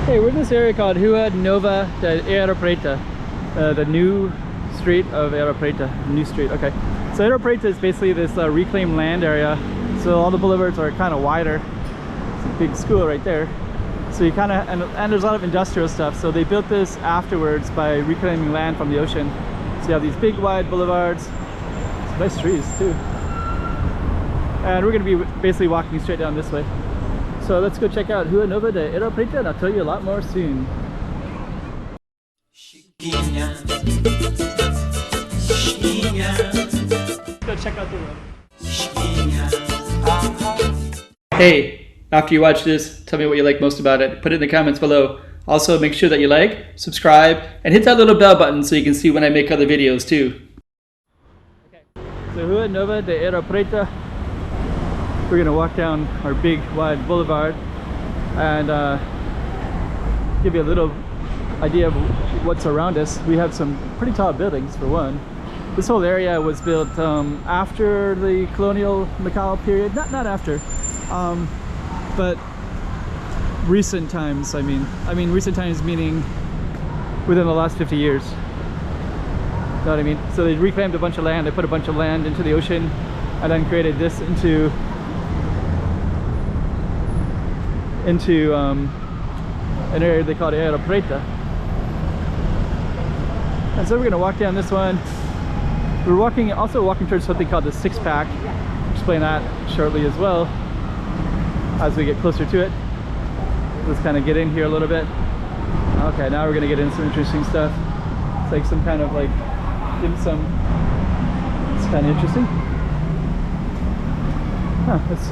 Hey, we're in this area called Rua Nova de Areia Preta, the new street of Areia Preta. New street, okay. So Areia Preta is basically this reclaimed land area. So all the boulevards are kind of wider. It's a big school right there. So you kind of, and there's a lot of industrial stuff. So they built this afterwards by reclaiming land from the ocean. So you have these big wide boulevards. Some nice trees too. And we're going to be basically walking straight down this way. So let's go check out Rua Nova de Areia Preta, and I'll tell you a lot more soon. Let's go check out the road. Hey, after you watch this, tell me what you like most about it. Put it in the comments below. Also, make sure that you like, subscribe, and hit that little bell button so you can see when I make other videos too. Okay, so Rua Nova de Areia Preta. We're going to walk down our big wide boulevard and give you a little idea of what's around us. We have some pretty tall buildings for one. This whole area was built after the colonial Macau period. Not after, but recent times. I mean recent times meaning within the last 50 years. You know what I mean? So they reclaimed a bunch of land. They put a bunch of land into the ocean and then created this into an area they call Areia Preta. And so we're going to walk down this one. We're also walking towards something called the Six Pack. I'll explain that shortly as well as we get closer to it. Let's kind of get in here a little bit. Okay, now we're going to get into some interesting stuff. It's like some kind of like dim sum. It's kind of interesting. Huh, it's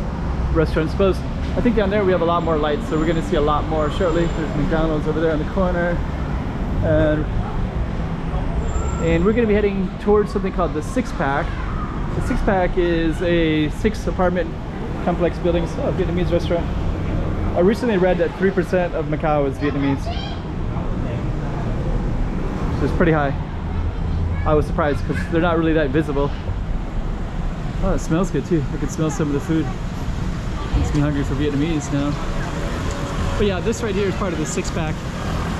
restaurant, I suppose. I think down there we have a lot more lights, so we're going to see a lot more shortly. There's McDonald's over there in the corner. And we're going to be heading towards something called the Six Pack. The Six Pack is a 6 apartment complex buildings. Oh, Vietnamese restaurant. I recently read that 3% of Macau is Vietnamese. So it's pretty high. I was surprised because they're not really that visible. Oh, it smells good too. I can smell some of the food. Makes me hungry for Vietnamese now. But yeah, this right here is part of the Six Pack.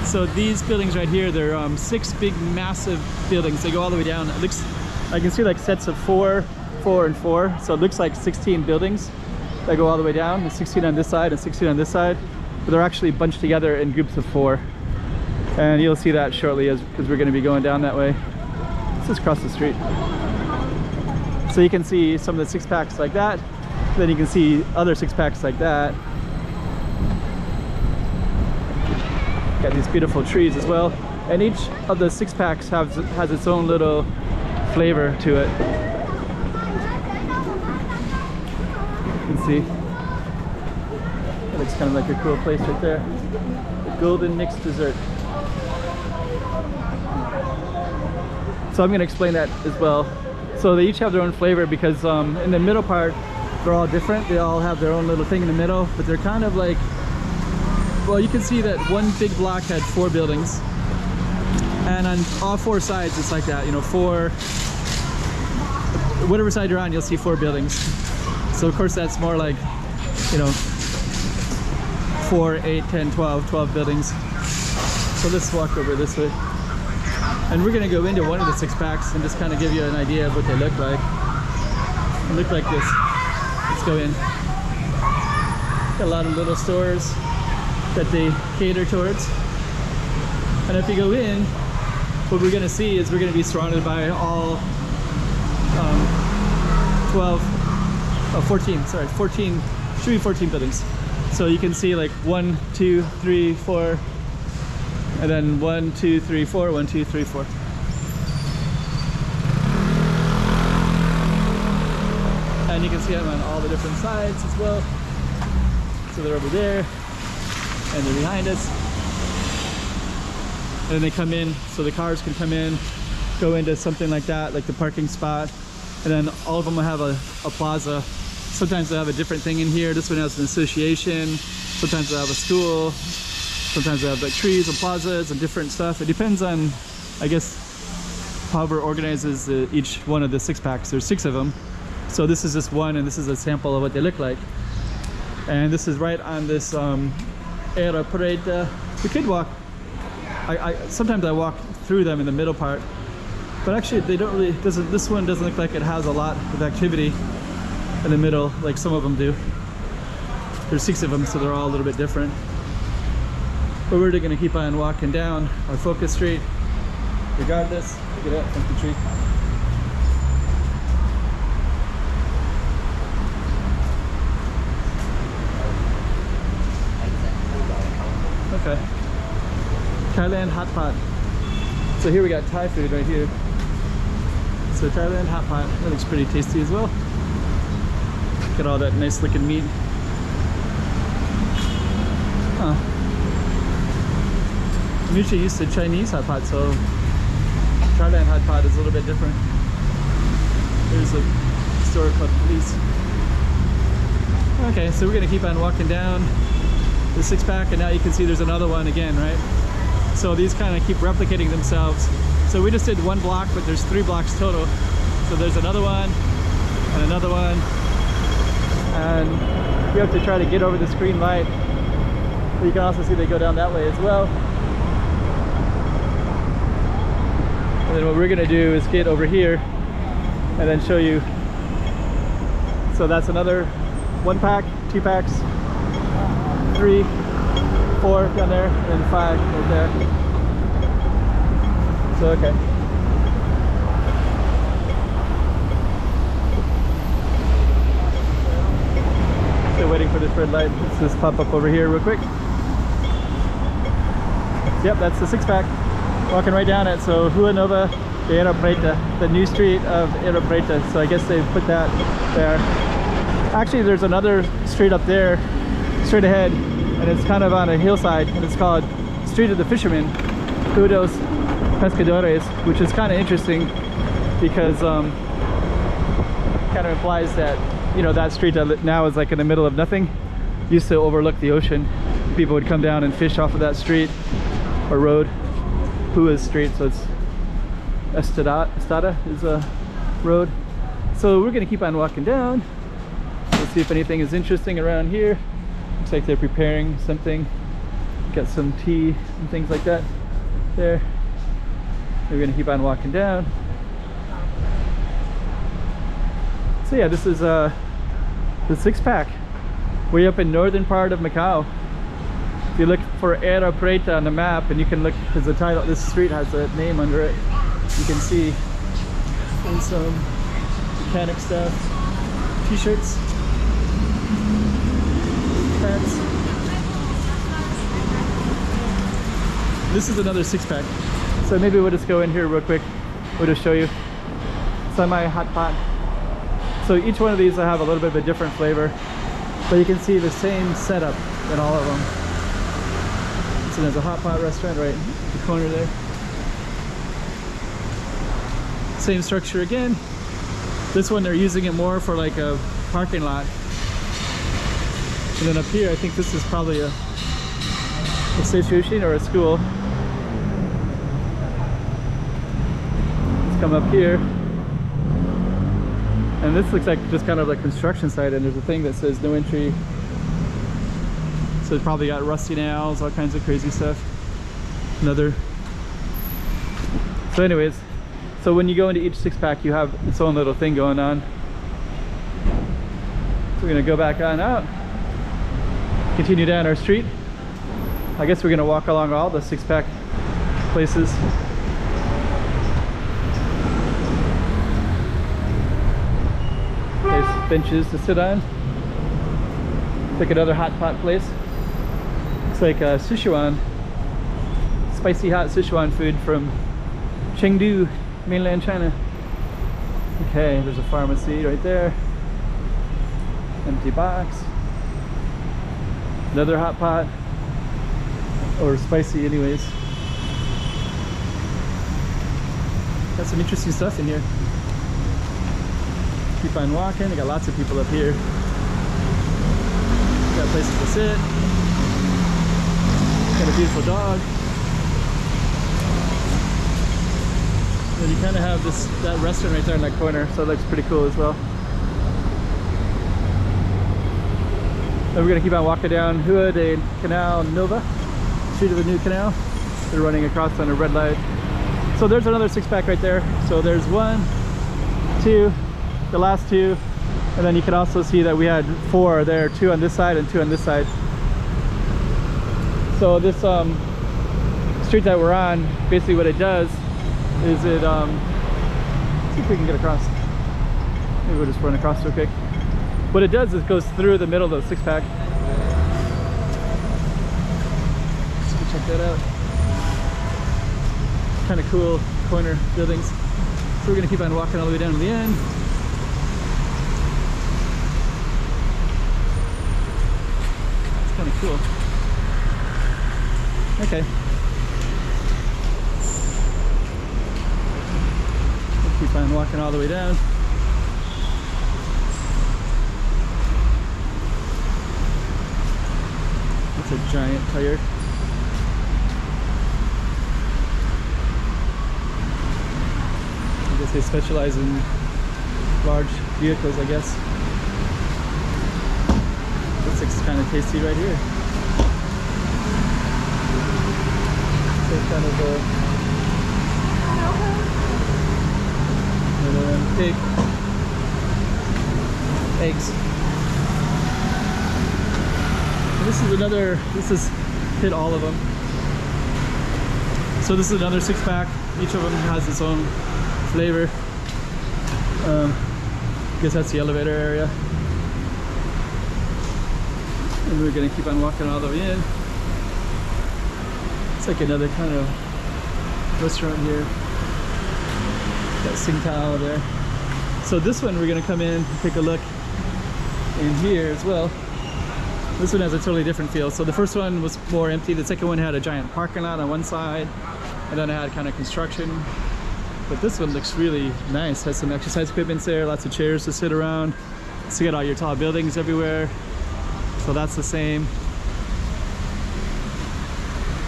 So these buildings right here, they're 6 big, massive buildings. They go all the way down. It looks, I can see like sets of 4, 4, and 4. So it looks like 16 buildings that go all the way down. There's 16 on this side and 16 on this side. But they're actually bunched together in groups of 4. And you'll see that shortly because we're going to be going down that way. Let's just cross the street. So you can see some of the 6 packs like that. Then you can see other 6 packs like that. Got these beautiful trees as well. And each of the 6 packs has its own little flavor to it. You can see. It looks kind of like a cool place right there. The Golden Mixed Dessert. So I'm going to explain that as well. So they each have their own flavor because in the middle part, they're all different. They all have their own little thing in the middle, but they're kind of like, well, you can see that one big block had 4 buildings, and on all 4 sides it's like that, you know, 4, whatever side you're on, you'll see 4 buildings. So of course that's more like, you know, 4, 8, 10, 12 buildings. So let's walk over this way, and we're gonna go into one of the 6 packs and just kind of give you an idea of what they look like. They look like this. Let's go in. Got a lot of little stores that they cater towards. And if you go in, what we're going to see is we're going to be surrounded by all 14, should be 14 buildings. So you can see like 1, 2, 3, 4, and then 1, 2, 3, 4, 1, 2, 3, 4. And you can see them on all the different sides as well. So they're over there, and they're behind us. And then they come in, so the cars can come in, go into something like that, like the parking spot. And then all of them will have a plaza. Sometimes they'll have a different thing in here. This one has an association. Sometimes they'll have a school. Sometimes they'll have like trees and plazas and different stuff. It depends on, I guess, however organizes each one of the 6 packs. There's 6 of them. So this is just one, and this is a sample of what they look like. And this is right on this Areia Preta, We could walk. Sometimes I walk through them in the middle part, but actually they don't really. This one doesn't look like it has a lot of activity in the middle, like some of them do. There's 6 of them, so they're all a little bit different. But we're going to keep on walking down our focus street, regardless. Look at that, thank you, tree. Okay. Thailand hot pot. So here we got Thai food right here. So Thailand hot pot. That looks pretty tasty as well. Look at all that nice looking meat. Huh. I'm usually used to Chinese hot pot, so Thailand hot pot is a little bit different. There's a store called Police. Okay, so we're gonna keep on walking down the 6-pack, and now you can see there's another one again, right? So these kind of keep replicating themselves. So we just did 1 block, but there's 3 blocks total. So there's another one and another one, and you have to try to get over this green light. But you can also see they go down that way as well. And then what we're gonna do is get over here and then show you. So that's another 1-pack, 2 packs, 3, 4 down there, and 5 right there. So okay. Still waiting for this red light. Let's just pop up over here real quick. Yep, that's the 6-pack. Walking right down it. So Rua Nova de Areia Preta, the new street of Areia Preta. So I guess they put that there. Actually, there's another street up there, straight ahead, and it's kind of on a hillside, and it's called Street of the Fishermen, Rua dos Pescadores, which is kind of interesting because kind of implies that, you know, that street that now is like in the middle of nothing used to overlook the ocean. People would come down and fish off of that street or road. Rua's street, so it's Estada is a road. So we're gonna keep on walking down. Let's see if anything is interesting around here. Looks like they're preparing something. Got some tea and things like that there. We're gonna keep on walking down. So yeah, this is the 6-pack way up in northern part of Macau. If you look for Areia Preta on the map, and you can look, because the title, this street has a name under it, you can see there's some mechanic stuff, t-shirts, pants. This is another 6-pack. So maybe we'll just go in here real quick. We'll just show you. Semi-hot pot. So each one of these will have a little bit of a different flavor, but you can see the same setup in all of them. So there's a hot pot restaurant right in the corner there. Same structure again. This one they're using it more for like a parking lot. And then up here, I think this is probably a institution or a school. Let's come up here. And this looks like just kind of like a construction site, and there's a thing that says no entry. So it's probably got rusty nails, all kinds of crazy stuff. Another. So anyways, so when you go into each 6-pack, you have its own little thing going on. So we're gonna go back on out, continue down our street. I guess we're gonna walk along all the 6-pack places. There's benches to sit on. Pick another hot pot place. Looks like Sichuan, spicy hot Sichuan food from Chengdu, mainland China. Okay, there's a pharmacy right there. Empty box. Another hot pot, or spicy anyways. Got some interesting stuff in here. Keep on walking. They got lots of people up here. Got places to sit. Got a beautiful dog. And you kind of have that restaurant right there in that corner, so it looks pretty cool as well. Then we're gonna keep on walking down Rua de Canal Nova street of the new canal. They're running across on a red light. So there's another six-pack right there. So there's 1, 2, the last 2, and then you can also see that we had 4 there, 2 on this side and 2 on this side. So this street that we're on, basically what it does is it let's see if we can get across. Maybe we'll just run across real quick. What it does is it goes through the middle of the six-pack. Let's go check that out. Kind of cool corner buildings. So we're gonna keep on walking all the way down to the end. It's kind of cool. Okay. We'll keep on walking all the way down. It's a giant tire. I guess they specialize in large vehicles, I guess. This looks kind of tasty right here. So kind of a pig eggs. And this is another. This is hit all of them. So this is another six-pack. Each of them has its own flavor. I guess that's the elevator area. And we're gonna keep on walking all the way in. It's like another kind of restaurant here. Got Singtao there. So this one we're gonna come in and take a look in here as well. This one has a totally different feel. So the first one was more empty. The second one had a giant parking lot on one side, and then it had kind of construction. But this one looks really nice. Has some exercise equipment there, lots of chairs to sit around. So you got all your tall buildings everywhere. So that's the same.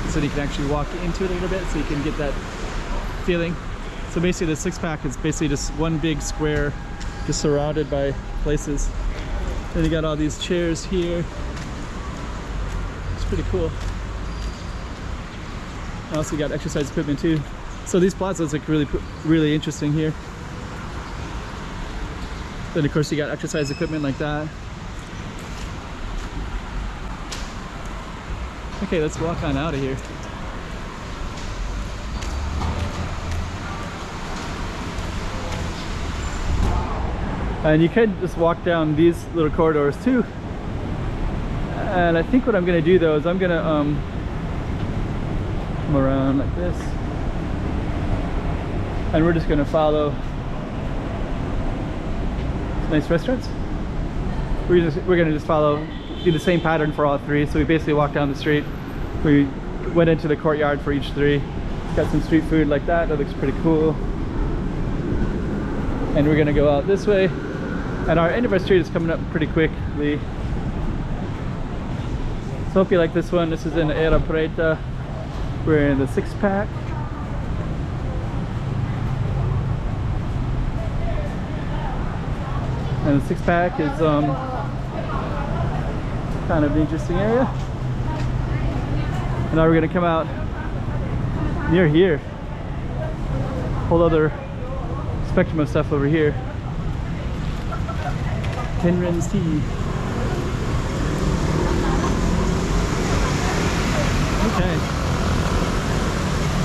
So you can actually walk into it a little bit so you can get that feeling. So basically the six-pack is basically just one big square just surrounded by places. Then you got all these chairs here. It's pretty cool. Also got exercise equipment too. So these plazas look really interesting here. Then of course you got exercise equipment like that. Okay, let's walk on out of here. And you could just walk down these little corridors too. And I think what I'm gonna do though is I'm gonna come around like this. And we're just gonna follow nice restaurants. We're gonna just follow, do the same pattern for all three. So we basically walk down the street. We went into the courtyard for each three. Got some street food like that. That looks pretty cool. And we're gonna go out this way. And our end of our street is coming up pretty quickly. So hope you like this one. This is in Areia Preta. We're in the six-pack. And the six-pack is kind of an interesting area. And now we're gonna come out near here. Whole other spectrum of stuff over here. Penryn's tea. Okay.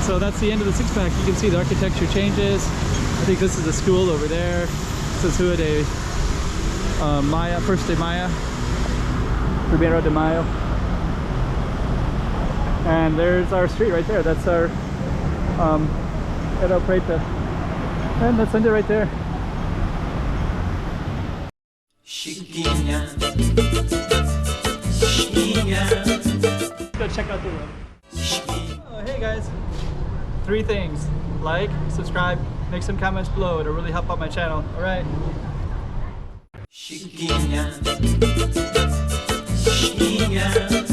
So that's the end of the six-pack. You can see the architecture changes. I think this is a school over there. This is Zhuhai de Maya, First de Maya. Primero de Mayo. And there's our street right there. That's our Areia Preta. And let's end it right there. Chiquinha, Chiquinha. Let's go check out the room. Oh, hey guys. 3 things. Like, subscribe, make some comments below. It'll really help out my channel. Alright. Chiquinha, Chiquinha.